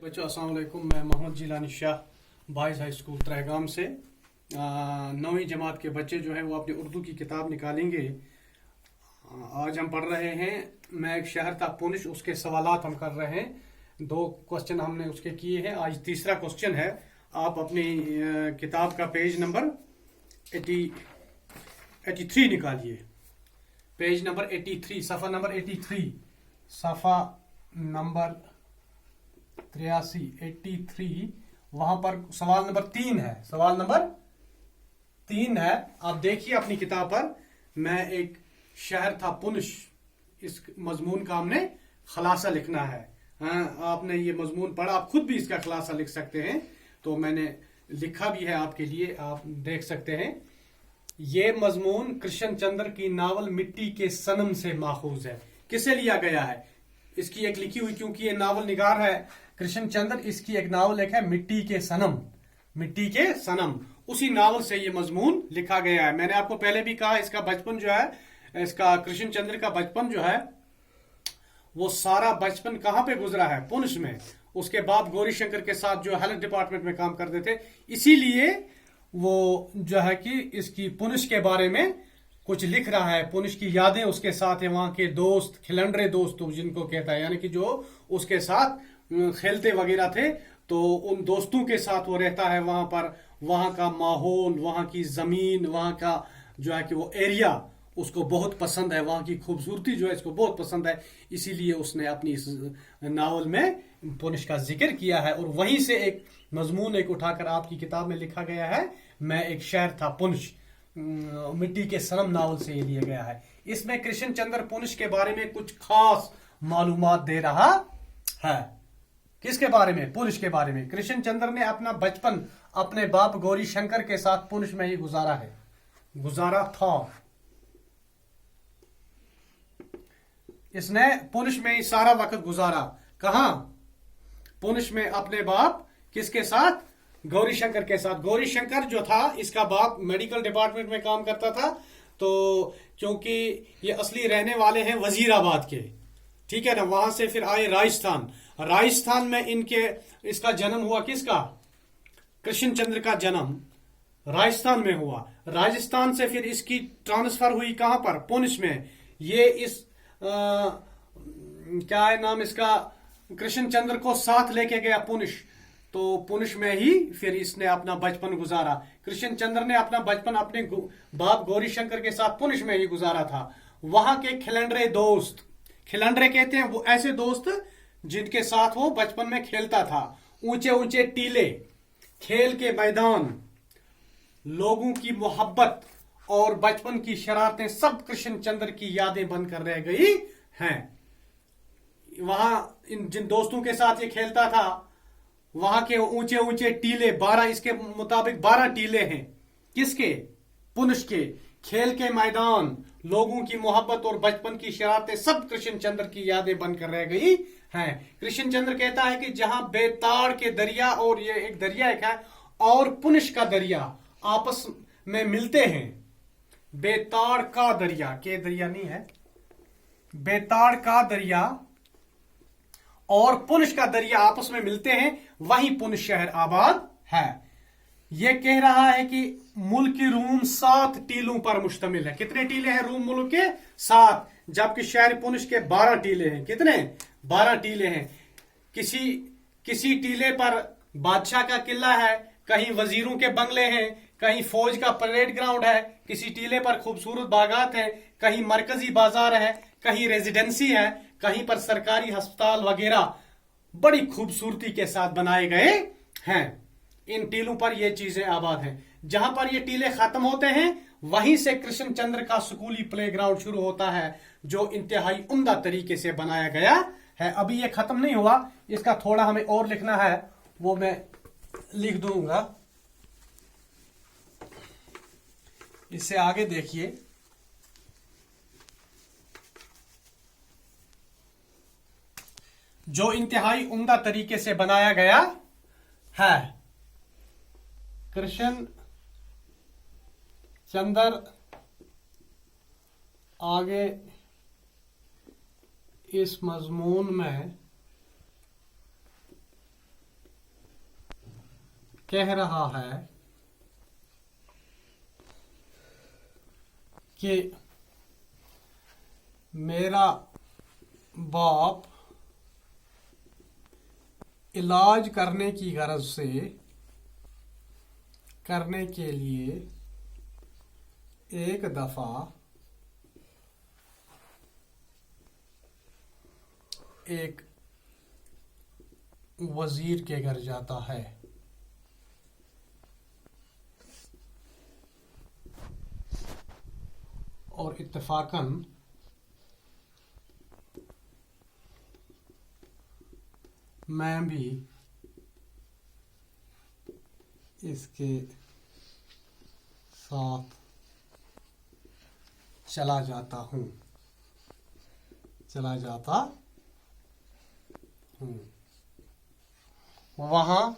बच्चों अस्सलाम वालेकुम। मैं Mohammad Jilani Shah boys high school Trahgam से 9वीं जमात के बच्चे जो हैं वो अपनी उर्दू की किताब निकालेंगे। आज हम पढ़ रहे हैं मैं एक शहर था पुनश, उसके सवालात हम कर रहे हैं। 2 क्वेश्चन हमने उसके किए हैं, आज तीसरा क्वेश्चन है। आप अपनी किताब का पेज नंबर 83 निकालिए। पेज नंबर 83, सफ़ा नंबर 83, सफ़ा नंबर 83, वहां पर सवाल नंबर 3 है। सवाल नंबर 3 है। आप देखिए अपनी किताब पर, मैं एक शहर था पुनश, इस मजमून का हमने खलासा लिखना है। हाँ, आपने ये मजमून पढ़ा, आप खुद भी इसका खलासा लिख सकते हैं, तो मैंने लिखा भी है आपके लिए, आप देख सकते हैं। ये मजमून कृष्ण चंद्र की नावल मिट्टी के सनम से माखूज है। किसे लिया गया है? इसकी एक लिखी हुई, क्योंकि ये नावल निगार है कृष्ण चंद्र, इसकी एक नावल एक है मिट्टी के सनम। मिट्टी के सनम, उसी नावल से ये मजमून लिखा गया है। मैंने आपको पहले भी कहा, इसका बचपन जो है, इसका कृष्ण चंद्र का बचपन जो है, वो सारा बचपन कहां पे गुजरा है? पुनश में। उसके बाद गौरी शंकर के साथ जो हेल्थ डिपार्टमेंट में काम करते थे, इसीलिए वो जो है कि इसकी पुनश के बारे में कुछ लिख रहा है। पुनश की यादें उसके साथ है, वहां के दोस्त, खिलंडरे दोस्त जिनको कहता है, यानी कि जो उसके साथ खेलते वगैरह थे, तो उन दोस्तों के साथ वो रहता है वहां पर। वहां का माहौल, वहां की जमीन, वहां का जो है कि वो एरिया उसको बहुत पसंद है, वहां की खूबसूरती जो है इसको बहुत पसंद है। इसीलिए उसने अपनी इस नावल में पुनश का जिक्र किया है, और वहीं से एक मजमून एक उठाकर आपकी किताब में लिखा गया है, मैं एक शहर था पुनश। मिट्टी के सनम नावल से ये लिया गया है। इसमें कृष्ण चंद्र पुनश के बारे में कुछ खास मालूमात दे रहा है। किसके बारे में? पुनश के बारे में। कृष्ण चंद्र ने अपना बचपन अपने बाप गौरी शंकर के साथ पुनश में ही गुजारा है, गुजारा था। इसने पुनश में ही सारा वक्त गुजारा। कहां? पुनश में अपने बाप किसके साथ? गौरी शंकर के साथ। गौरी शंकर जो था, इसका बाप मेडिकल डिपार्टमेंट में काम करता था, तो क्योंकि ये असली रहने वाले हैं वजीराबाद के, ठीक है ना। वहां से फिर आए राजस्थान। राजस्थान में इसका जन्म हुआ। किसका? कृष्ण चंद्र का जन्म राजस्थान में हुआ। राजस्थान से फिर इसकी ट्रांसफर हुई कहां पर? पुनश में। ये क्या है नाम इसका, कृष्ण चंद्र को साथ लेके गया पुनश, तो पुनश में ही फिर इसने अपना बचपन गुजारा। कृष्ण चंद्र ने अपना बचपन अपने बाप गौरी शंकर के साथ पुनश में ही गुजारा था। वहां के खिलंडरे दोस्त, खिलंडरे कहते हैं वो ऐसे दोस्त जिनके साथ वो बचपन में खेलता था। ऊंचे ऊंचे टीले, खेल के मैदान, लोगों की मोहब्बत और बचपन की शरारतें, सब कृष्ण चंद्र की यादें बनकर रह गई हैं। वहां जिन दोस्तों के साथ ये खेलता था, वहां के ऊंचे ऊंचे टीले, 12, इसके मुताबिक 12 टीले हैं। किसके? पुनश के। खेल के मैदान, लोगों की मोहब्बत और बचपन की शरारतें, सब कृष्ण चंद्र की यादें बनकर रह गई हैं। कृष्ण चंद्र कहता है कि जहां बेताड़ के दरिया, और ये एक दरिया एक है, और पुनश का दरिया आपस में मिलते हैं। बेताड़ का दरिया, के दरिया नहीं है, बेताड़ का दरिया और पुनश का दरिया आपस में मिलते हैं, वहीं पुनश शहर आबाद है। यह कह रहा है कि मुल्की रूम 7 टीलों पर मुश्तमिल है। कितने टीले हैं रूम मुल्क के? 7, जबकि शहर पुनश के 12 टीले हैं। कितने? 12 टीले हैं। किसी टीले पर बादशाह का किला है, कहीं वजीरों के बंगले हैं, कहीं फौज का परेड ग्राउंड है, किसी टीले पर खूबसूरत बागात है, कहीं मरकजी बाजार है, कहीं रेजिडेंसी है, कहीं पर सरकारी अस्पताल वगैरह बड़ी खूबसूरती के साथ बनाए गए हैं। इन टीलों पर ये चीजें आबाद हैं। जहां पर ये टीले खत्म होते हैं, वहीं से कृष्ण चंद्र का स्कूली प्लेग्राउंड शुरू होता है, जो इंतहाई उम्दा तरीके से बनाया गया है। अभी ये खत्म नहीं हुआ, इसका थोड़ा हमें और लिखना है, वो मैं लिख दूंगा। इससे आगे देखिए, जो इंतहाई उम्दा तरीके से बनाया गया है। कृष्ण चंद्र आगे इस मजमून में कह रहा है कि मेरा बाप इलाज करने की गरज से करने के लिए एक दफा एक वजीर के घर जाता है। और इत्तेफाकन मैं भी इसके साथ चला जाता हूँ। वहाँ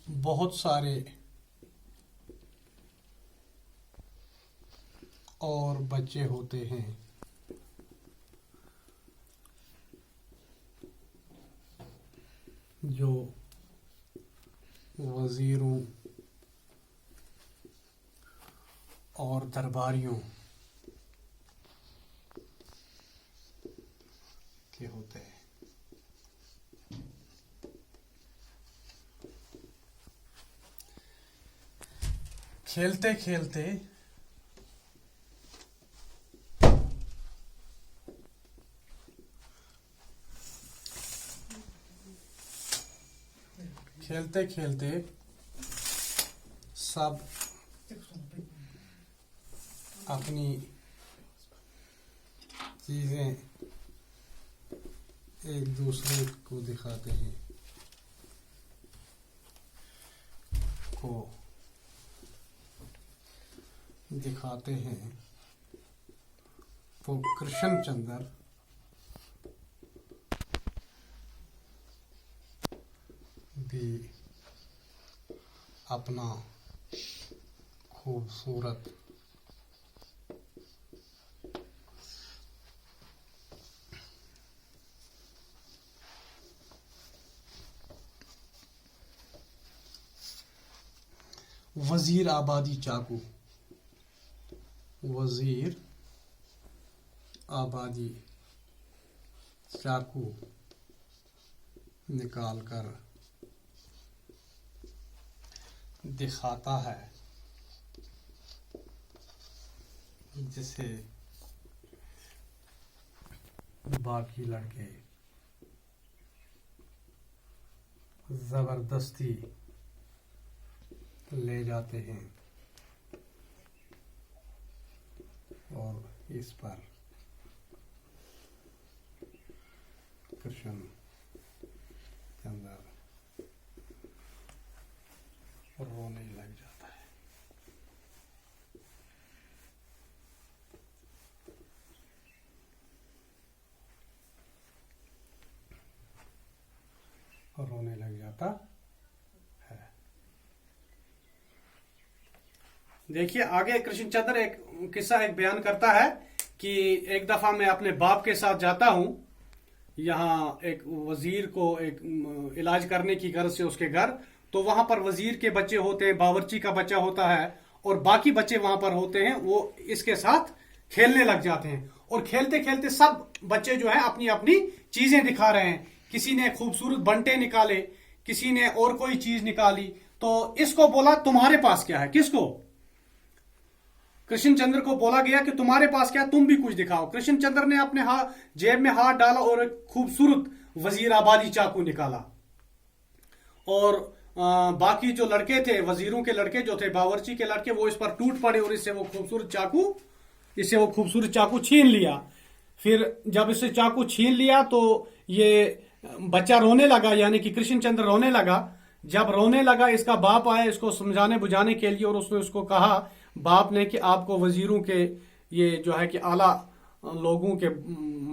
बहुत सारे और बच्चे होते हैं जो वजीरों और दरबारियों के होते हैं। खेलते खेलते सब अपनी चीजें एक दूसरे को दिखाते हैं तो कृष्णचंद्र भी अपना खूबसूरत वजीर आबादी चाकू निकाल कर दिखाता है, जिसे बाकी लड़के जबरदस्ती ले जाते हैं और इस पर कृष्णचंद्र रोने लग जाता है। देखिए आगे कृष्णचंद्र एक किस्सा बयान करता है कि एक दफा मैं अपने बाप के साथ जाता हूं यहाँ एक वजीर को एक इलाज करने की गर्ज से उसके घर। तो वहां पर वजीर के बच्चे होते हैं, बावर्ची का बच्चा होता है और बाकी बच्चे वहां पर होते हैं। वो इसके साथ खेलने लग जाते हैं और खेलते खेलते सब बच्चे जो है अपनी अपनी चीजें दिखा रहे हैं। किसी ने खूबसूरत बंटे निकाले, किसी ने और कोई चीज निकाली। तो इसको बोला तुम्हारे पास क्या है? किसको? कृष्णचंद्र को बोला गया कि तुम्हारे पास क्या, तुम भी कुछ दिखाओ। कृष्णचंद्र ने अपने जेब में हाथ डाला और एक खूबसूरत वजीर आबादी चाकू निकाला और बाकी जो लड़के थे, वजीरों के लड़के जो थे, बावर्ची के लड़के, वो इस पर टूट पड़े और इससे वो खूबसूरत चाकू छीन लिया। फिर जब इससे चाकू छीन लिया तो ये बच्चा रोने लगा, यानी कि कृष्णचंद्र रोने लगा। जब रोने लगा इसका बाप आया इसको समझाने बुझाने के लिए और उसने उसको कहा, बाप ने, कि आपको वजीरों के ये जो है कि आला लोगों के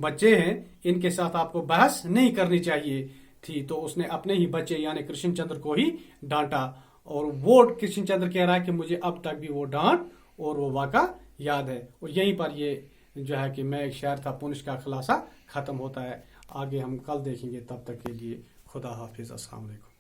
बच्चे हैं, इनके साथ आपको बहस नहीं करनी चाहिए थी। तो उसने अपने ही बच्चे यानी कृष्णचंद्र को ही डांटा और वो कृष्णचंद्र कह रहा है कि मुझे अब तक भी वो डांट और वो वाक़ा याद है। और यहीं पर ये जो है कि मैं एक शायर था पुनिश का खुलासा खत्म होता है। आगे हम कल देखेंगे। तब तक के लिए खुदा हाफिज, अस्सलाम वालेकुम।